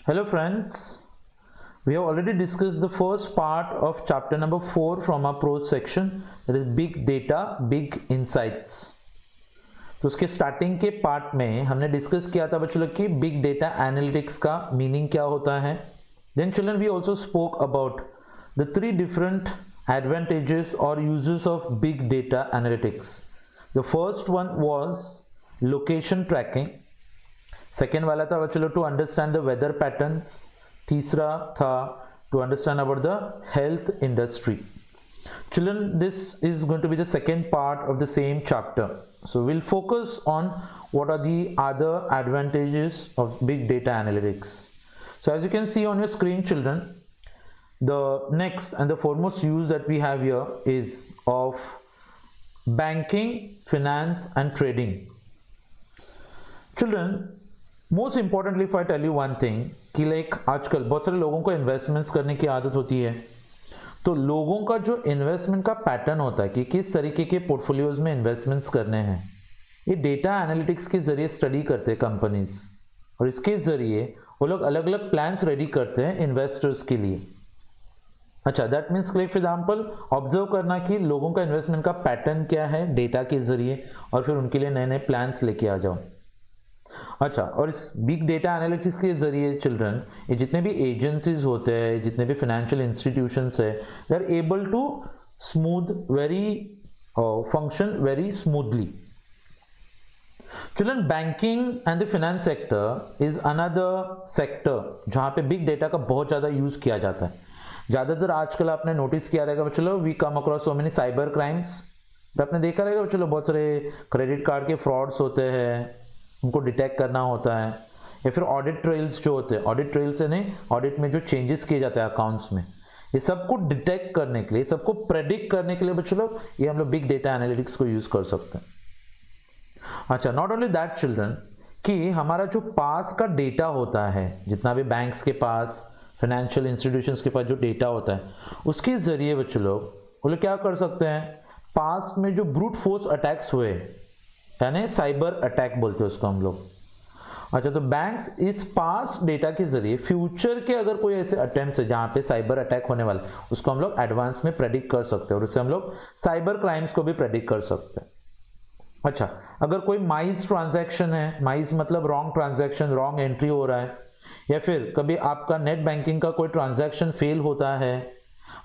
Hello friends, we have already discussed the first part of chapter number 4 from our prose section, that is big data, big insights. तो उसके starting के part में हमने discuss किया था बच्चों लोग कि बिग डेटा एनालिटिक्स का मीनिंग क्या होता है. Then children we also spoke about the 3 different advantages or uses of big data analytics. The first one was location tracking. Second वाला था बच्चों to understand the weather patterns. तीसरा था to understand about the health industry. Children, this is going to be the second part of the same chapter. So will focus on what are the other advantages of big data analytics. So as you can see on your screen children, the next and the foremost use that we have here is of banking, finance and trading. Children, most importantly if I tell you one thing कि like आजकल बहुत सारे लोगों को investments करने की आदत होती है. तो लोगों का जो इन्वेस्टमेंट का पैटर्न होता है कि किस तरीके के पोर्टफोलियोज में इन्वेस्टमेंट्स करने हैं, ये डेटा एनालिटिक्स के जरिए स्टडी करते हैं कंपनीज, और इसके जरिए वो लोग अलग अलग प्लान्स रेडी करते हैं इन्वेस्टर्स के लिए. अच्छा, that means like for example observe करना कि लोगों का इन्वेस्टमेंट का पैटर्न क्या है डेटा के जरिए, और फिर उनके लिए नए नए प्लान्स लेके आ जाओ. अच्छा, और इस बिग डेटा एनालिटिक्स के जरिए चिल्ड्रन, ये जितने भी एजेंसीज होते हैं, जितने भी फाइनेंशियल इंस्टीट्यूशंस है, they are able to function very smoothly. Children, banking and the finance sector is another sector जहां पे बिग डेटा का बहुत ज्यादा यूज किया जाता है. ज्यादातर आजकल आपने नोटिस किया रहेगा चलो, we come across so many cyber crimes. आपने देखा रहेगा चलो, बहुत सारे क्रेडिट कार्ड के फ्रॉड्स होते हैं, उनको डिटेक्ट करना होता है. या फिर ऑडिट ट्रेल्स जो होते हैं, ऑडिट ट्रेल से नहीं, ऑडिट में जो चेंजेस किए जाते हैं अकाउंट्स में, ये सबको डिटेक्ट करने के लिए, सबको प्रेडिक्ट करने के लिए बच्चों लोग, ये हम लोग बिग डेटा एनालिटिक्स को यूज कर सकते हैं. अच्छा, नॉट ओनली दैट चिल्ड्रन, कि हमारा जो पास का डेटा होता है, जितना भी बैंक्स के पास, फाइनेंशियल इंस्टीट्यूशंस के पास जो डेटा होता है, उसके जरिए बच्चों लोग वो लोग क्या कर सकते हैं, पास्ट में जो ब्रूट फोर्स अटैक्स हुए, यानी साइबर अटैक बोलते हैं उसको हम लोग. अच्छा, तो बैंक्स इस पास्ट डेटा के जरिए फ्यूचर के अगर कोई ऐसे अटेम्प्ट्स है जहां पे साइबर अटैक होने वाला, उसको हम लोग एडवांस में प्रेडिक्ट कर सकते हैं, और उससे हम लोग साइबर क्राइम्स को भी प्रेडिक्ट कर सकते हैं. अच्छा, अगर कोई माइस ट्रांजैक्शन है, माइस मतलब रॉन्ग ट्रांजैक्शन, रॉन्ग एंट्री हो रहा है, या फिर कभी आपका नेट बैंकिंग का कोई ट्रांजैक्शन फेल होता है,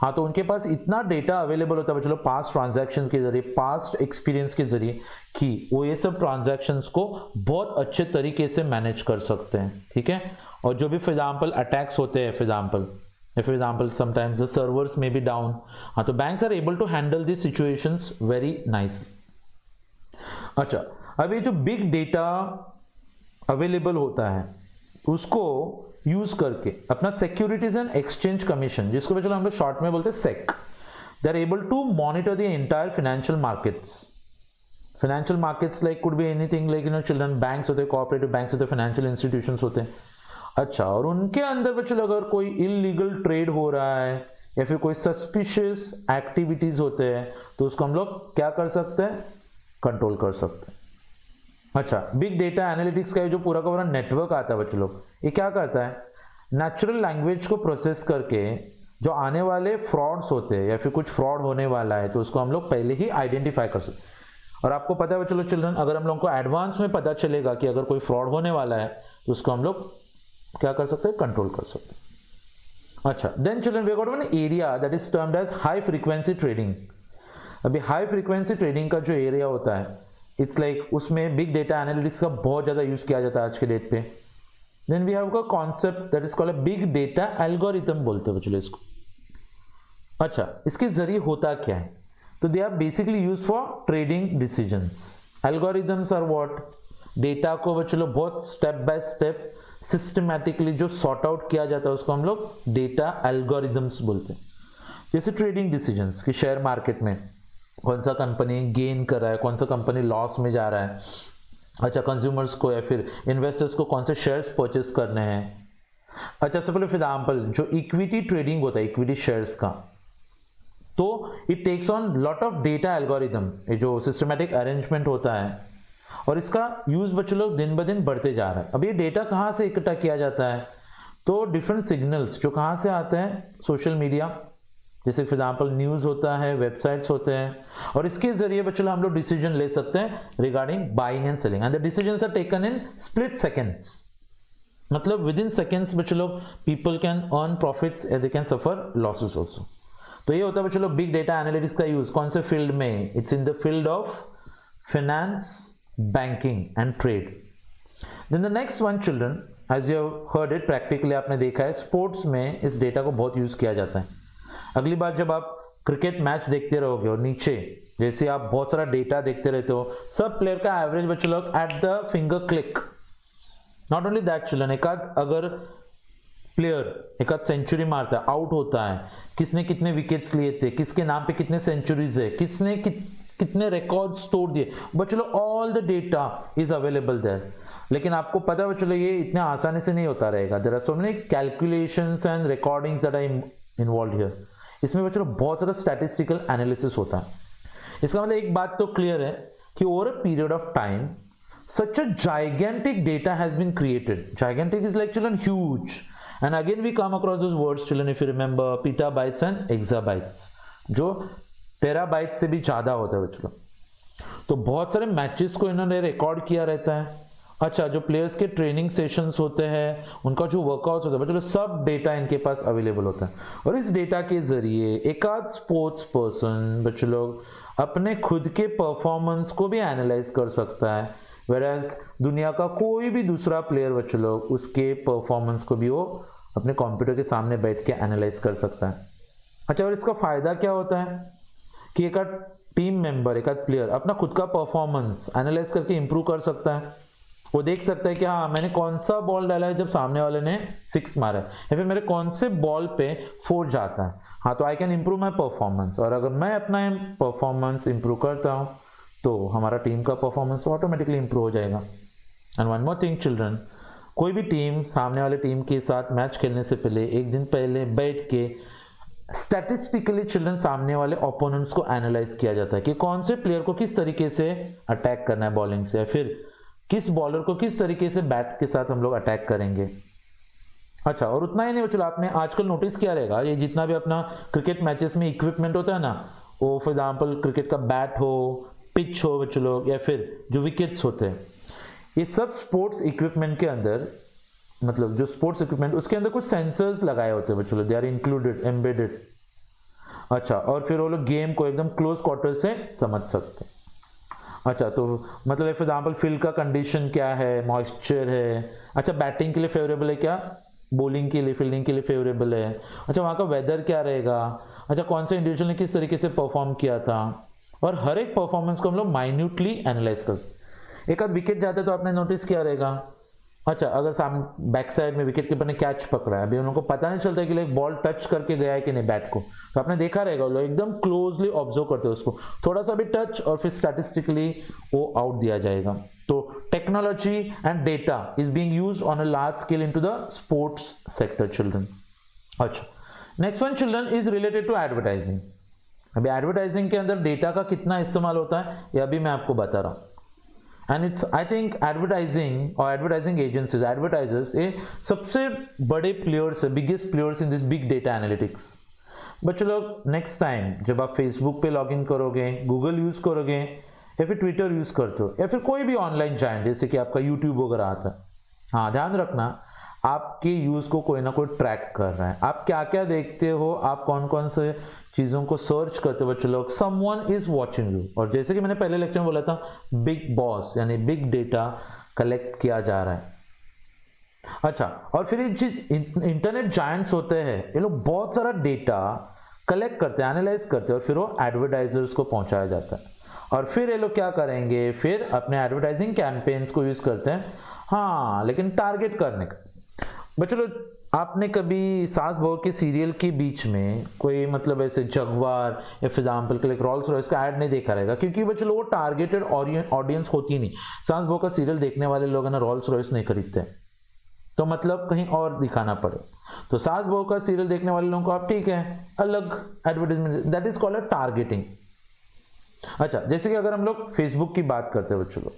हाँ, तो उनके पास इतना डेटा अवेलेबल होता है चलो पास्ट ट्रांजैक्शंस के जरिए, पास्ट एक्सपीरियंस के जरिए, कि वो ये सब ट्रांजैक्शंस को बहुत अच्छे तरीके से मैनेज कर सकते हैं. ठीक है. और जो भी फॉर एग्जांपल अटैक्स होते हैं, for example sometimes the servers may be down, हाँ, तो banks are able to handle this situations very nicely. अच्छा, अब ये जो बिग डेटा अवेलेबल होता है, उसको यूज करके अपना सिक्योरिटीज एंड एक्सचेंज कमीशन, जिसको चलो हम लोग शॉर्ट में बोलते हैं SEC, they are able to monitor the entire financial markets. Financial markets like could be anything like children, banks होते हैं, कोऑपरेटिव बैंक्स होते हैं, फाइनेंशियल इंस्टीट्यूशंस होते हैं. अच्छा, और उनके अंदर बच्चों अगर कोई इलीगल ट्रेड हो रहा है या फिर कोई सस्पिशियस एक्टिविटीज होते हैं, तो उसको हम लोग क्या कर सकते हैं, कंट्रोल कर सकते हैं. अच्छा, बिग डेटा एनालिटिक्स का जो पूरा का पूरा नेटवर्क आता है बच्चों लोग, ये क्या करता है, नेचुरल लैंग्वेज को प्रोसेस करके जो आने वाले फ्रॉड्स होते हैं या फिर कुछ फ्रॉड होने वाला है, तो उसको हम लोग पहले ही आइडेंटिफाई कर सकते हैं. और आपको पता है बच्चों लोग चिल्ड्रन, अगर हम लोग को एडवांस में पता चलेगा कि अगर कोई फ्रॉड होने वाला है, तो उसको हम लोग क्या कर सकते हैं, कंट्रोल कर सकते हैं. अच्छा, then children we got one area that is termed as high frequency trading. अभी हाई फ्रीक्वेंसी ट्रेडिंग का जो एरिया होता है, इट्स लाइक उसमें बिग डेटा एनालिटिक्स का बहुत ज्यादा यूज किया जाता है आज के डेट पे. Then we have a concept that is called a big data algorithm बोलते हैं बच्चों इसको. अच्छा, इसके जरिए होता क्या है, तो they are basically use for trading decisions. Algorithms are what, data को बच्चों बहुत स्टेप बाय स्टेप सिस्टमैटिकली जो सॉर्ट आउट किया जाता है, उसको हम लोग डेटा एल्गोरिथम्स बोलते हैं. जैसे ट्रेडिंग डिसीजंस कि शेयर मार्केट में कौन सा कंपनी गेन कर रहा है, कौन सा कंपनी लॉस में जा रहा है. अच्छा, कंज्यूमर्स को या फिर इन्वेस्टर्स को कौन से शेयर्स परचेस करने हैं. अच्छा, सपोज फॉर एग्जांपल जो इक्विटी ट्रेडिंग होता है, इक्विटी शेयर्स का, तो it takes on lot of data algorithm, ये जो सिस्टमैटिक अरेंजमेंट होता है, और इसका यूज बच्चों लोग दिन ब दिन बढ़ते जा रहा है. अब ये डेटा कहाँ से इकट्ठा किया जाता है, तो डिफरेंट सिग्नल्स जो कहाँ से आते हैं, सोशल मीडिया, जैसे फॉर एग्जाम्पल न्यूज़ होता है, वेबसाइट्स होते हैं, और इसके जरिए बच्चों हम लोग डिसीजन ले सकते हैं regarding buying and selling, and the decisions are taken in split seconds, मतलब विद इन सेकेंड्स बच्चों लोग people can earn profits and they can suffer losses also. तो ये होता है बच्चों लोग बिग डेटा एनालिटिक्स का यूज कौन से फील्ड में, it's in the field of finance, banking and trade. Then the next one children, as you have heard it, practically आपने देखा है स्पोर्ट्स में इस डेटा को बहुत यूज किया जाता है। अगली बार जब आप क्रिकेट मैच देखते रहोगे और नीचे जैसे आप बहुत सारा डेटा देखते रहते हो, सब प्लेयर का एवरेज बच्चों लोग at the finger click, not only that children, एक अगर प्लेयर एक सेंचुरी मारता है, आउट होता है, किसने कितने विकेट्स लिए थे, किसके नाम पे कितने सेंचुरीज है, किसने कितने रिकॉर्ड्स तोड़ दिए, बच्चों लोग all the data is available there. लेकिन आपको पता है बच्चों ये इतने आसानी से नहीं होता रहेगा, there are so many calculations and recordings that are involved here. इसमें बच्चों बहुत सारा स्टैटिस्टिकल एनालिसिस होता है। इसका मतलब एक बात तो क्लियर है कि over a period of time such a gigantic data has been created. Gigantic is like children huge, and again we come across those words children, if you remember, petabytes and exabytes, जो terabyte से भी ज्यादा होता है बच्चों। तो बहुत सारे मैचेस को इन्होंने रिकॉर्ड किया रहता है। अच्छा, जो प्लेयर्स के ट्रेनिंग सेशंस होते हैं, उनका जो वर्कआउट होता है बच्चों, सब डेटा इनके पास अवेलेबल होता है, और इस डेटा के जरिए एक आध स्पोर्ट्स पर्सन बच्चों लोग अपने खुद के परफॉर्मेंस को भी एनालाइज कर सकता है, Whereas दुनिया का कोई भी दूसरा प्लेयर बच्चों लोग उसके परफॉर्मेंस को भी वो अपने कंप्यूटर के सामने बैठ के एनालाइज कर सकता है। अच्छा, और इसका फायदा क्या होता है कि एक टीम मेंबर, एक प्लेयर अपना खुद का परफॉर्मेंस एनालाइज करके इंप्रूव कर सकता है। वो देख सकता है कि हाँ, मैंने कौन सा बॉल डाला है जब सामने वाले ने 6 मारा है, या फिर मेरे कौन से बॉल पे 4 जाता है, हाँ तो I can improve my performance. और अगर मैं अपना परफॉर्मेंस इंप्रूव करता हूँ तो हमारा टीम का परफॉर्मेंस ऑटोमेटिकली इंप्रूव हो जाएगा। And one more thing children, कोई भी टीम सामने वाले टीम के साथ मैच खेलने से पहले एक दिन पहले बैठ के स्टैटिस्टिकली चिल्ड्रन सामने वाले ओपोनेंट्स को एनालाइज किया जाता है कि कौन से प्लेयर को किस तरीके से अटैक करना है बॉलिंग से, या फिर किस बॉलर को किस तरीके से बैट के साथ हम लोग अटैक करेंगे। अच्छा, और उतना ही नहीं चलो, आपने आजकल नोटिस किया रहेगा ये जितना भी अपना क्रिकेट मैचेस में इक्विपमेंट होता है ना, वो फॉर एग्जाम्पल क्रिकेट का बैट हो, पिच हो बच्चों लोग, या फिर जो विकेट्स होते हैं, ये सब स्पोर्ट्स इक्विपमेंट के अंदर, मतलब जो स्पोर्ट्स इक्विपमेंट उसके अंदर कुछ सेंसर्स लगाए होते हैं बच्चों लोग, दे आर इंक्लूडेड, एम्बेडेड। अच्छा, और फिर वो लोग गेम को एकदम क्लोज क्वार्टर से समझ सकते हैं। अच्छा, तो मतलब फॉर एग्जाम्पल फील्ड का कंडीशन क्या है, मॉइस्चर है, अच्छा बैटिंग के लिए फेवरेबल है क्या, बॉलिंग के लिए, फील्डिंग के लिए फेवरेबल है, अच्छा वहाँ का वेदर क्या रहेगा, अच्छा कौन से इंडिविजुअल ने किस तरीके से परफॉर्म किया था, और हर एक परफॉर्मेंस को हम लोग माइन्यूटली एनालाइज कर सकते। एक आध विकेट जाता है तो आपने नोटिस किया रहेगा, अच्छा अगर सामने बैक साइड में विकेट कीपर ने कैच पकड़ा है, अभी उन लोगों को पता नहीं चलता कि लाइक बॉल टच करके गया है कि नहीं बैट को, तो आपने देखा रहेगा लोग एकदम क्लोजली ऑब्जर्व करते हैं उसको, थोड़ा सा भी टच और फिर स्टैटिस्टिकली वो आउट दिया जाएगा। तो technology and data is being used on a large scale into the sports sector children. अच्छा, next one children is related to advertising. अभी एडवर्टाइजिंग के अंदर डेटा का कितना इस्तेमाल होता है यह भी मैं आपको बता रहा हूँ। And it's I think advertising और एडवर्टाइजिंग एजेंसीज, एडवर्टाइजर्स ये सबसे बड़े प्लेयर्स है, biggest players in this big data analytics. बच्चों लोग नेक्स्ट टाइम जब आप फेसबुक पे लॉगिन करोगे, गूगल यूज करोगे, या फिर ट्विटर यूज करते हो, या फिर कोई भी ऑनलाइन जाएंट जैसे कि आपका यूट्यूब वगैरह आता है, हाँ ध्यान रखना आपके यूज को कोई ना कोई ट्रैक कर रहा है, आप क्या क्या देखते हो, आप कौन कौन से चीजों को सर्च करते हो बच्चों लोग, समवन इज वॉचिंग यू। और जैसे कि मैंने पहले लेक्चर में बोला था, बिग बॉस यानी बिग डेटा कलेक्ट किया जा रहा है। अच्छा, और फिर इंटरनेट जायंट्स होते हैं, ये लोग बहुत सारा डेटा कलेक्ट करते हैं, एनालाइज करते हैं, और फिर वो एडवर्टाइजर्स को पहुंचाया जाता है। और फिर ये लोग क्या करेंगे, फिर अपने एडवर्टाइजिंग कैंपेन्स को यूज करते हैं, हाँ लेकिन टारगेट करने का। बच्चों लोग आपने कभी सास बहू के सीरियल के बीच में कोई मतलब ऐसे जगवार या फिर एग्जाम्पल के लिए रॉल्स रॉयस का ऐड नहीं देखा रहेगा, क्योंकि बच्चों लोग वो टारगेटेड ऑडियंस होती नहीं। सास बहू का सीरियल देखने वाले लोग ना रॉल्स रॉयस नहीं खरीदते, तो मतलब कहीं और दिखाना पड़े, तो सास बहू का सीरियल देखने वाले लोगों को आप ठीक है अलग advertisement, that is called targeting. अच्छा, जैसे कि अगर हम लोग फेसबुक की बात करते हैं बच्चों लोग,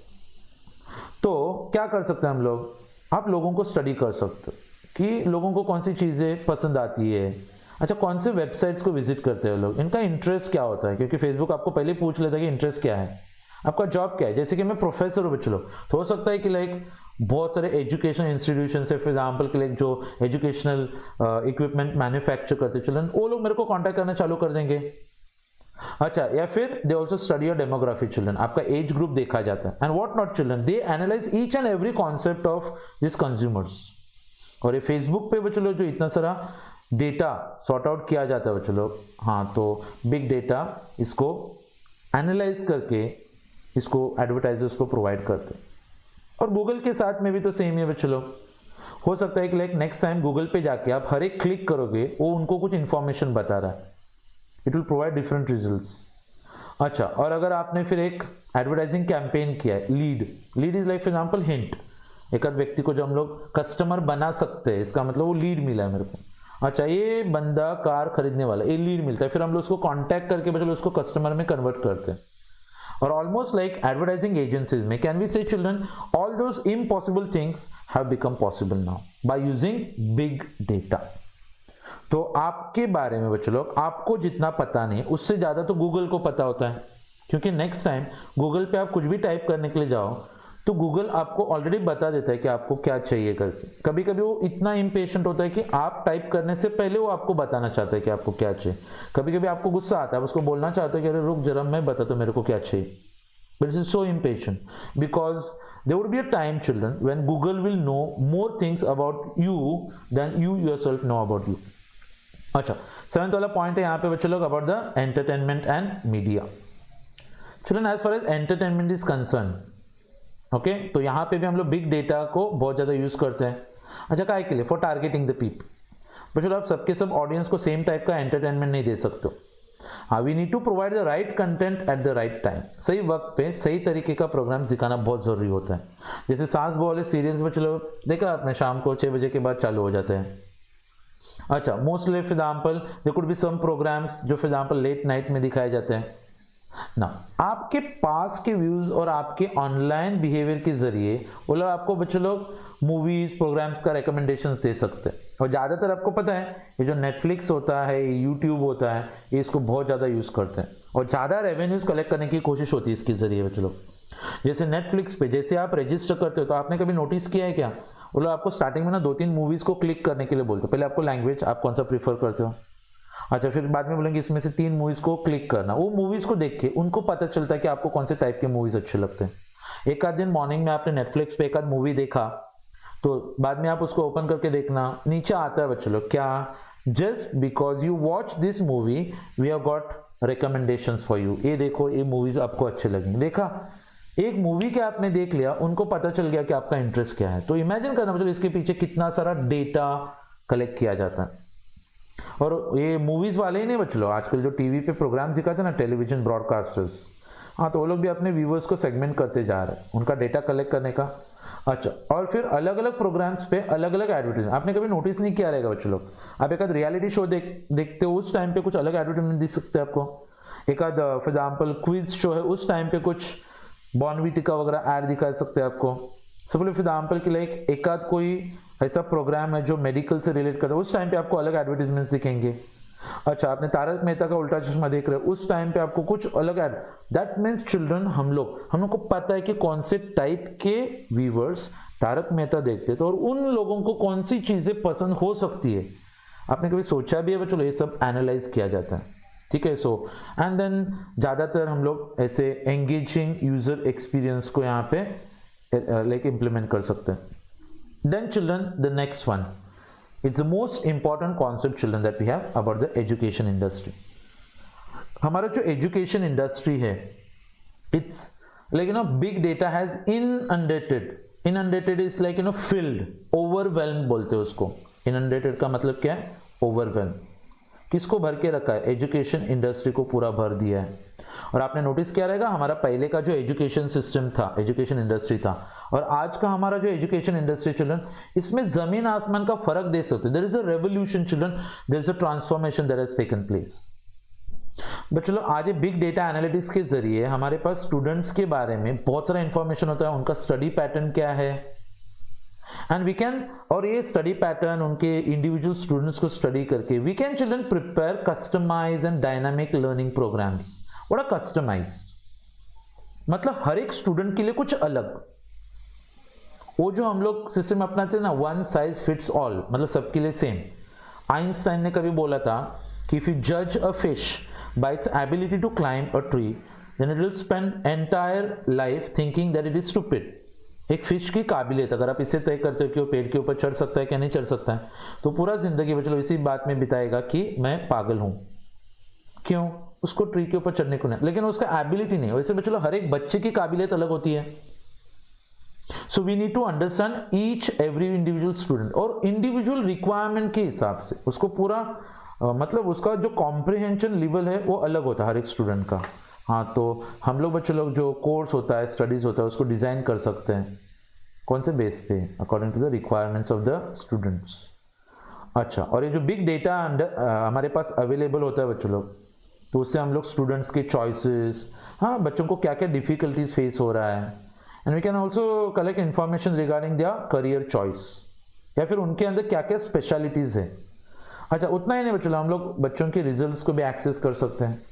तो क्या कर सकते हैं हम लोग, आप लोगों को स्टडी कर सकते हो। कि लोगों को कौन सी चीज़ें पसंद आती है, अच्छा कौन से वेबसाइट्स को विजिट करते हैं लोग, इनका इंटरेस्ट क्या होता है, क्योंकि फेसबुक आपको पहले पूछ लेता है कि इंटरेस्ट क्या है, आपका जॉब क्या है। जैसे कि मैं प्रोफेसर हूँ बच्चों, तो हो सकता है कि लाइक बहुत सारे एजुकेशन इंस्टीट्यूशन से, फॉर एग्जाम्पल के लाइक जो एजुकेशनल इक्विपमेंट मैन्युफैक्चर करते चिल्ड्रन, वो लोग मेरे को कॉन्टैक्ट करना चालू कर देंगे। अच्छा, या फिर they also study your demography children, आपका एज ग्रुप देखा जाता है, and what not children, they analyse each and every concept of this consumers. और ये फेसबुक पे बच्चों जो इतना सारा डेटा सॉर्ट आउट किया जाता है बच्चों लोग, हाँ, तो बिग डेटा इसको एनालाइज करके इसको एडवर्टाइजर्स को प्रोवाइड करते हैं। और गूगल के साथ में भी तो सेम है बच्चों लोग, हो सकता है कि लाइक नेक्स्ट टाइम गूगल पे जाके आप हर एक क्लिक करोगे वो उनको कुछ इंफॉर्मेशन बता रहा है, it will provide different results. अच्छा, और अगर आपने फिर एक एडवर्टाइजिंग कैंपेन किया है, lead is like for example hint, एक आध व्यक्ति को जो हम लोग कस्टमर बना सकते हैं, इसका मतलब वो लीड मिला है मेरे को, अच्छा ये बंदा कार खरीदने वाला, ये लीड मिलता है, फिर हम लोग उसको कांटेक्ट करके बच्चों उसको कस्टमर में कन्वर्ट करते हैं। और ऑलमोस्ट लाइक एडवर्टाइजिंग एजेंसीज में कैन वी से children, all those impossible things have become possible now by using big data. तो आपके बारे में बच्चों लोग, आपको जितना पता नहीं उससे ज्यादा तो गूगल को पता होता है, क्योंकि नेक्स्ट टाइम गूगल पे आप कुछ भी टाइप करने के लिए जाओ तो गूगल आपको ऑलरेडी बता देता है कि आपको क्या चाहिए करके। कभी कभी वो इतना इम्पेशेंट होता है कि आप टाइप करने से पहले वो आपको बताना चाहता है कि आपको क्या चाहिए। कभी कभी आपको गुस्सा आता है, उसको बोलना चाहते हैं कि अरे रुक जरा मैं बता तो मेरे को क्या चाहिए, but it is so impatient because there would be a time children when Google will know more things about you then you yourself know about you. अच्छा, सेवेंथ वाला पॉइंट है यहाँ पे बच्चे लोग about the entertainment and media. Children, as far as entertainment is concern, okay, तो यहाँ पे भी हम लोग बिग डेटा को बहुत ज़्यादा यूज़ करते हैं। अच्छा, काय के लिए? For targeting the people. बच्चों आप सबके सब ऑडियंस को सेम टाइप का एंटरटेनमेंट नहीं दे सकते हो, हाँ, we need to provide the right content at the right time. सही वक्त पे सही तरीके का प्रोग्राम्स दिखाना बहुत ज़रूरी होता है। जैसे सास बहू वाले सीरियल्स में चलो देखा आपने, शाम को 6 बजे के बाद चालू हो जाते हैं। अच्छा, mostly for example there could be some programs जो फॉर एग्जाम्पल लेट नाइट में दिखाए जाते हैं ना। आपके पास के व्यूज और आपके ऑनलाइन बिहेवियर के जरिए वो लोग आपको बच्चों लोग मूवीज प्रोग्राम्स का रिकमेंडेशंस दे सकते हैं। और ज़्यादातर आपको पता है ये जो नेटफ्लिक्स होता है, ये यूट्यूब होता है, ये इसको बहुत ज़्यादा यूज़ करते हैं और ज़्यादा रेवेन्यूज कलेक्ट करने की कोशिश होती है इसके जरिए बच्चों लोग। जैसे नेटफ्लिक्स पे जैसे आप रजिस्टर करते हो तो आपने कभी नोटिस किया है क्या, वो लोग आपको स्टार्टिंग में ना 2-3 मूवीज को क्लिक करने के लिए बोलते हैं। पहले आपको लैंग्वेज आप कौन सा प्रीफर करते हो, अच्छा, फिर बाद में बोलेंगे इसमें से 3 मूवीज को क्लिक करना। वो मूवीज को देख के उनको पता चलता है कि आपको कौन से टाइप के मूवीज अच्छे लगते हैं। एक आध दिन मॉर्निंग में आपने नेटफ्लिक्स पे एक आध मूवी देखा तो बाद में आप उसको ओपन करके देखना, नीचे आता है बच्चों लोग क्या, just because you watch this movie we have got recommendations for you, ये देखो ये मूवीज आपको अच्छे लगेंगे। देखा, एक मूवी के आपने देख लिया, उनको पता चल गया कि आपका इंटरेस्ट क्या है। तो इमेजिन करना मतलब इसके पीछे कितना सारा डेटा कलेक्ट किया जाता है। और ये मूवीज वाले ही नहीं बच्चों लोग, आजकल जो टीवी पे प्रोग्राम्स दिखाते हैं ना, टेलीविजन ब्रॉडकास्टर्स, हाँ, तो वो लोग भी अपने व्यूवर्स को सेगमेंट करते जा रहे हैं, उनका डेटा कलेक्ट करने का। अच्छा, और फिर अलग अलग प्रोग्राम्स पे अलग अलग एडवर्टाइजमेंट। आपने कभी नोटिस नहीं किया रहेगा बच्चों लोग, आप एक आध रियलिटी शो देखते हो, उस टाइम पे कुछ अलग एडवर्टाइजमेंट दिख सकते हैं आपको। एक आध फॉर एग्जाम्पल क्विज शो है, उस टाइम पे कुछ बॉर्नवीटा वगैरह ऐड दिखा सकते हैं आपको। सिंपली फॉर एग्जाम्पल कि लाइक एक आध कोई ऐसा प्रोग्राम है जो मेडिकल से रिलेट करता है, उस टाइम पे आपको अलग एडवर्टाइजमेंट्स दिखेंगे। अच्छा, आपने तारक मेहता का उल्टा चश्मा देख रहे हो, उस टाइम पे आपको कुछ अलग ऐड। दैट मीन्स चिल्ड्रन, हम लोग को पता है कि कौन से टाइप के व्यूवर्स तारक मेहता देखते हैं, तो और उन लोगों को कौन सी चीजें पसंद हो सकती है। आपने कभी सोचा भी है बच्चों, ये सब एनालाइज किया जाता है, ठीक है। सो एंड देन ज्यादातर हम लोग ऐसे एंगेजिंग यूजर एक्सपीरियंस को यहाँ पे लाइक इम्प्लीमेंट कर सकते हैं। Then children, the next one, it's the most important concept children that we have about the education industry. हमारा जो education industry है, it's like big data has inundated is like filled, overwhelmed बोलते हैं उसको। inundated का मतलब क्या है? overwhelmed। किसको भर के रखा है? एजुकेशन इंडस्ट्री को पूरा भर दिया है। और आपने नोटिस किया रहेगा हमारा पहले का जो एजुकेशन सिस्टम था, एजुकेशन इंडस्ट्री था, और आज का हमारा जो एजुकेशन इंडस्ट्री चिल्ड्रन, इसमें जमीन आसमान का फर्क देख सकते। There is a revolution children, there is a transformation that has taken place. बच्चों, आज बिग डेटा एनालिटिक्स के जरिए हमारे पास स्टूडेंट्स के बारे में बहुत सारा इंफॉर्मेशन होता है, उनका स्टडी पैटर्न क्या है, एंड वी कैन, और ये स्टडी पैटर्न उनके इंडिविजुअल स्टूडेंट्स को स्टडी करके we can children prepare customize and dynamic learning programs. बड़ा कस्टमाइज मतलब हर एक स्टूडेंट के लिए कुछ अलग। वो जो हम लोग सिस्टम अपनाते हैं ना, वन साइज फिट्स ऑल, मतलब सबके लिए सेम। आइंस्टाइन ने कभी बोला था कि इफ यू जज a fish by its ability to climb a tree then it will spend entire life thinking that it is stupid. एक फिश की काबिलियत अगर आप इसे तय करते हो कि वो पेड़ के ऊपर चढ़ सकता है क्या नहीं चढ़ सकता है, तो पूरा जिंदगी बचलो इसी बात में बिताएगा कि मैं पागल हूं। क्यों? उसको ट्री के ऊपर चढ़ने को नहीं, लेकिन उसका एबिलिटी नहीं। वैसे बचलो हर एक बच्चे की काबिलियत अलग होती है। So we need to understand each every individual student और इंडिविजुअल रिक्वायरमेंट के हिसाब से उसको पूरा मतलब उसका जो कॉम्प्रिहेंशन लेवल है वो अलग होता है हर एक स्टूडेंट का। हाँ, तो हम लोग बच्चे लोग जो कोर्स होता है, स्टडीज होता है, उसको डिजाइन कर सकते हैं कौन से बेस पे? According to the requirements of the students. अच्छा, और ये जो बिग डेटा हमारे पास अवेलेबल होता है बच्चों लोग, तो उससे हम लोग स्टूडेंट्स के चॉइसेस, हाँ बच्चों को क्या क्या डिफिकल्टीज फेस हो रहा है, and we can also collect information regarding their career choice या फिर उनके अंदर क्या क्या स्पेशलिटीज है। अच्छा, उतना ही नहीं बच्चों, हम लोग बच्चों के रिजल्ट्स को भी एक्सेस कर सकते हैं।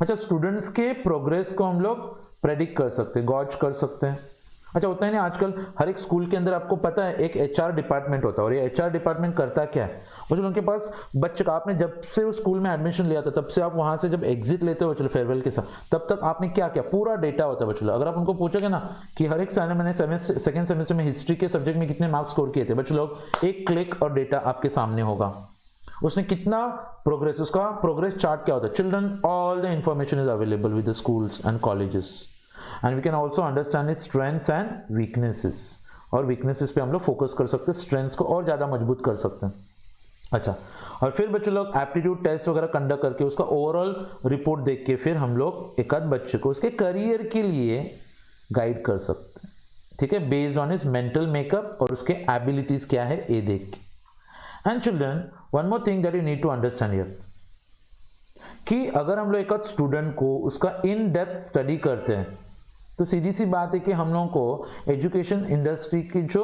अच्छा, स्टूडेंट्स के प्रोग्रेस को हम लोग प्रेडिक्ट कर सकते हैं, गॉज कर सकते हैं। अच्छा, उतना ही नहीं, आजकल हर एक स्कूल के अंदर आपको पता है एक एचआर डिपार्टमेंट होता है, और ये एचआर डिपार्टमेंट करता क्या है? वो चलो उनके पास बच्चे का, आपने जब से उस स्कूल में एडमिशन लिया था तब से आप वहां से जब एग्जिट लेते हो चलो फेयरवेल के साथ, तब तक आपने क्या किया, पूरा डेटा होता है बच्चों। अगर आप उनको पूछोगे ना कि हर एक साल मैंने सेकंड सेमेस्टर में हिस्ट्री के सब्जेक्ट में कितने मार्क्स स्कोर किए थे, बच्चों लोग एक क्लिक और डेटा आपके सामने होगा। उसने कितना प्रोग्रेस, उसका प्रोग्रेस चार्ट क्या होता है। Children, all the information is available with the schools and colleges, and we can also understand its strengths and weaknesses, और वीकनेसेस पे हम लोग फोकस कर सकते हैं, स्ट्रेंथ्स को और ज्यादा मजबूत कर सकते हैं। अच्छा, और फिर बच्चों लोग एप्टीट्यूड टेस्ट वगैरह कंडक्ट करके उसका ओवरऑल रिपोर्ट देख के फिर हम लोग एक आध बच्चे को उसके करियर के लिए गाइड कर सकते हैं, ठीक है, based on his mental makeup और उसके एबिलिटीज क्या है ये देख के। And children, one more thing that you need to understand here, कि अगर हम लोग एक स्टूडेंट को उसका इन डेप्थ स्टडी करते हैं तो सीधी सी बात है कि हम लोगों को एजुकेशन इंडस्ट्री की जो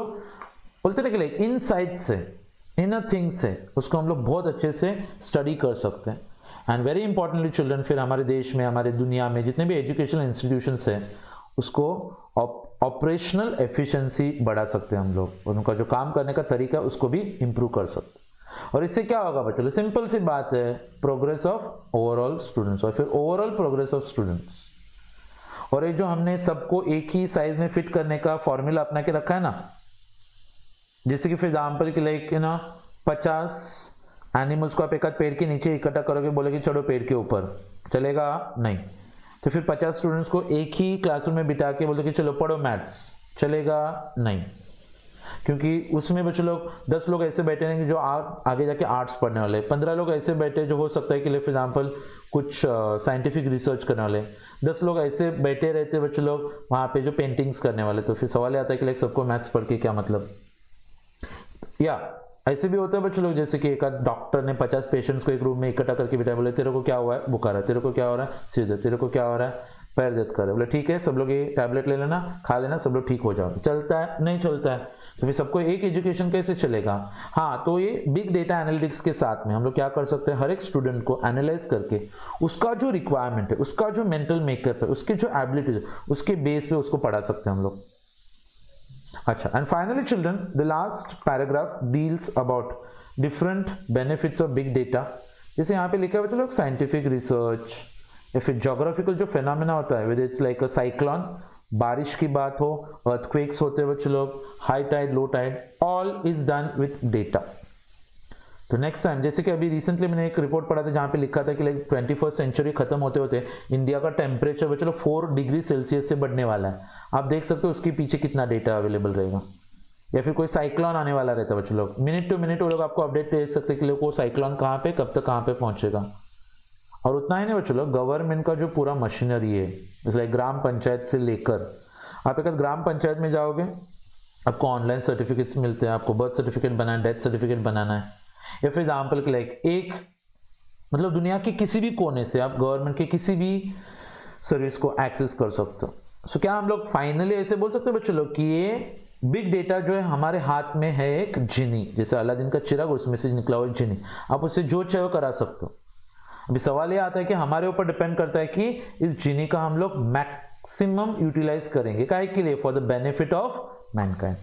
बोलते हैं कि इनसाइट्स है, इनर थिंग्स है, उसको हम लोग बहुत अच्छे से स्टडी कर सकते हैं। एंड वेरी इंपॉर्टेंटली चिल्ड्रन, फिर हमारे देश में, हमारे दुनिया में जितने भी एजुकेशनल इंस्टीट्यूशंस है उसको ऑपरेशनल एफिशिएंसी बढ़ा सकते हैं हम लोग, और उनका जो काम करने का तरीका है उसको भी इंप्रूव कर सकते हैं। और इससे क्या होगा बच्चों, सिंपल सी बात है, प्रोग्रेस ऑफ ओवरऑल स्टूडेंट्स, और फिर ओवरऑल प्रोग्रेस ऑफ स्टूडेंट्स। और ये जो हमने सबको एक ही साइज में फिट करने का फॉर्मूला अपना के रखा है ना, जैसे कि फॉर एग्जाम्पल के लाइक ना 50 एनिमल्स को आप एक आध पेड़ के नीचे इकट्ठा करोगे, बोलोगे चढ़ो पेड़ के ऊपर, चलेगा नहीं। तो फिर 50 स्टूडेंट्स को एक ही क्लासरूम में बिठा के बोलोगे चलो पढ़ो मैथ्स, चलेगा नहीं, क्योंकि उसमें बच्चे लोग 10 लोग ऐसे बैठे रहेंगे जो आगे जाके आर्ट्स पढ़ने वाले, 15 लोग ऐसे बैठे जो हो सकता है कि फॉर एग्जाम्पल कुछ साइंटिफिक रिसर्च करने वाले, 10 लोग ऐसे बैठे रहते बच्चे लोग वहाँ पे जो पेंटिंग्स करने वाले। तो फिर सवाल आता है कि लाइक सबको मैथ्स पढ़ के क्या मतलब। या ऐसे भी होता है बच्चे लोग, जैसे कि एक डॉक्टर ने 50 पेशेंट्स को एक रूम में इकट्ठा करके बिठाया, बोले तेरे को क्या हुआ है, बुखार है, तेरे को क्या हो रहा है, सिर दर्द, तेरे को क्या हो रहा है, पैर दर्द कर रहा है, बोले ठीक है सब लोग ये टैबलेट ले लेना, खा लेना, सब लोग ठीक हो जाओ। चलता है? नहीं चलता है। तो फिर सबको एक एजुकेशन कैसे चलेगा? हाँ, तो ये बिग डेटा एनालिटिक्स के साथ में हम लोग क्या कर सकते हैं, हर एक स्टूडेंट को एनालाइज करके उसका जो रिक्वायरमेंट है, उसका जो मेंटल मेकअप है, उसकी जो एबिलिटी है, उसके बेस पे उसको पढ़ा सकते हैं हम लोग। अच्छा, and finally children, the last paragraph deals about different benefits of big data. जैसे यहाँ पे लिखा है बच्चों लोग साइंटिफिक रिसर्च या फिर जोग्राफिकल जो फेनोमेना होता है, with its like a cyclone, बारिश की बात हो, अर्थक्वेक्स होते हैं बच्चों लोग, high tide, low tide, all is done with data. तो नेक्स्ट टाइम, जैसे कि अभी रिसेंटली मैंने एक रिपोर्ट पढ़ा था जहाँ पे लिखा था कि लाइक 21st सेंचुरी खत्म होते होते इंडिया का टेम्परेचर बच्चों 4 डिग्री सेल्सियस से बढ़ने वाला है। आप देख सकते हो उसके पीछे कितना डेटा अवेलेबल रहेगा। या फिर कोई साइक्लोन आने वाला रहता है बच्चों लोग, मिनट टू मिनट वो लोग आपको अपडेट दे सकते हैं कि लोग वो साइक्लोन कहाँ पे कब तक कहाँ पे पहुंचेगा। और उतना ही नहीं बच्चों लोग, गवर्नमेंट का जो पूरा मशीनरी है, जैसे ग्राम पंचायत से लेकर, आप एक ग्राम पंचायत में जाओगे आपको ऑनलाइन सर्टिफिकेट्स मिलते हैं, आपको बर्थ सर्टिफिकेट बनाना है, डेथ सर्टिफिकेट बनाना है, या फिर एग्जाम्पल के लाइक एक मतलब दुनिया के किसी भी कोने से आप गवर्नमेंट के किसी भी सर्विस को एक्सेस कर सकते हो। सो क्या हम लोग फाइनली ऐसे बोल सकते हैं बच्चों लोग कि ये बिग डेटा जो है हमारे हाथ में है एक जिनी, जैसे अलादीन का चिराग उसमें से निकला हुआ जिनी, आप उससे जो चाहे वो करा सकते हो। अभी सवाल ये आता है कि हमारे ऊपर डिपेंड करता है कि इस जिनी का हम लोग मैक्सिमम यूटिलाइज करेंगे काहे के लिए, for the benefit of Mankind,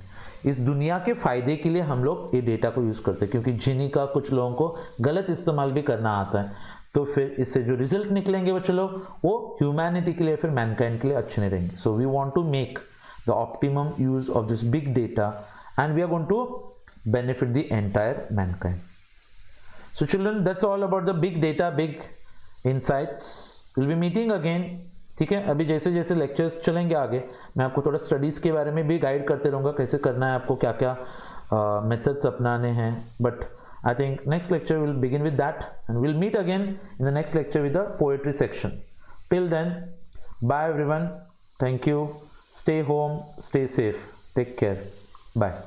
इस दुनिया के फायदे के लिए हम लोग ये डेटा को यूज करते हैं, क्योंकि जिनी का कुछ लोगों को गलत इस्तेमाल भी करना आता है, तो फिर इससे जो रिजल्ट निकलेंगे वो चलो वो ह्यूमैनिटी के लिए फिर मैनकाइंड के लिए अच्छे नहीं रहेंगे। So we want to make the optimum use of this big data and we are going to benefit the entire mankind. So children, that's all about the big data, big insights. We'll be meeting again. ठीक है, अभी जैसे जैसे lectures चलेंगे आगे मैं आपको थोड़ा स्टडीज़ के बारे में भी गाइड करते रहूँगा, कैसे करना है आपको, क्या क्या मेथड्स अपनाने हैं। But I think next lecture will begin with that and will meet again in the next lecture with the poetry section. Till then, bye everyone, thank you, stay home, stay safe, take care, bye.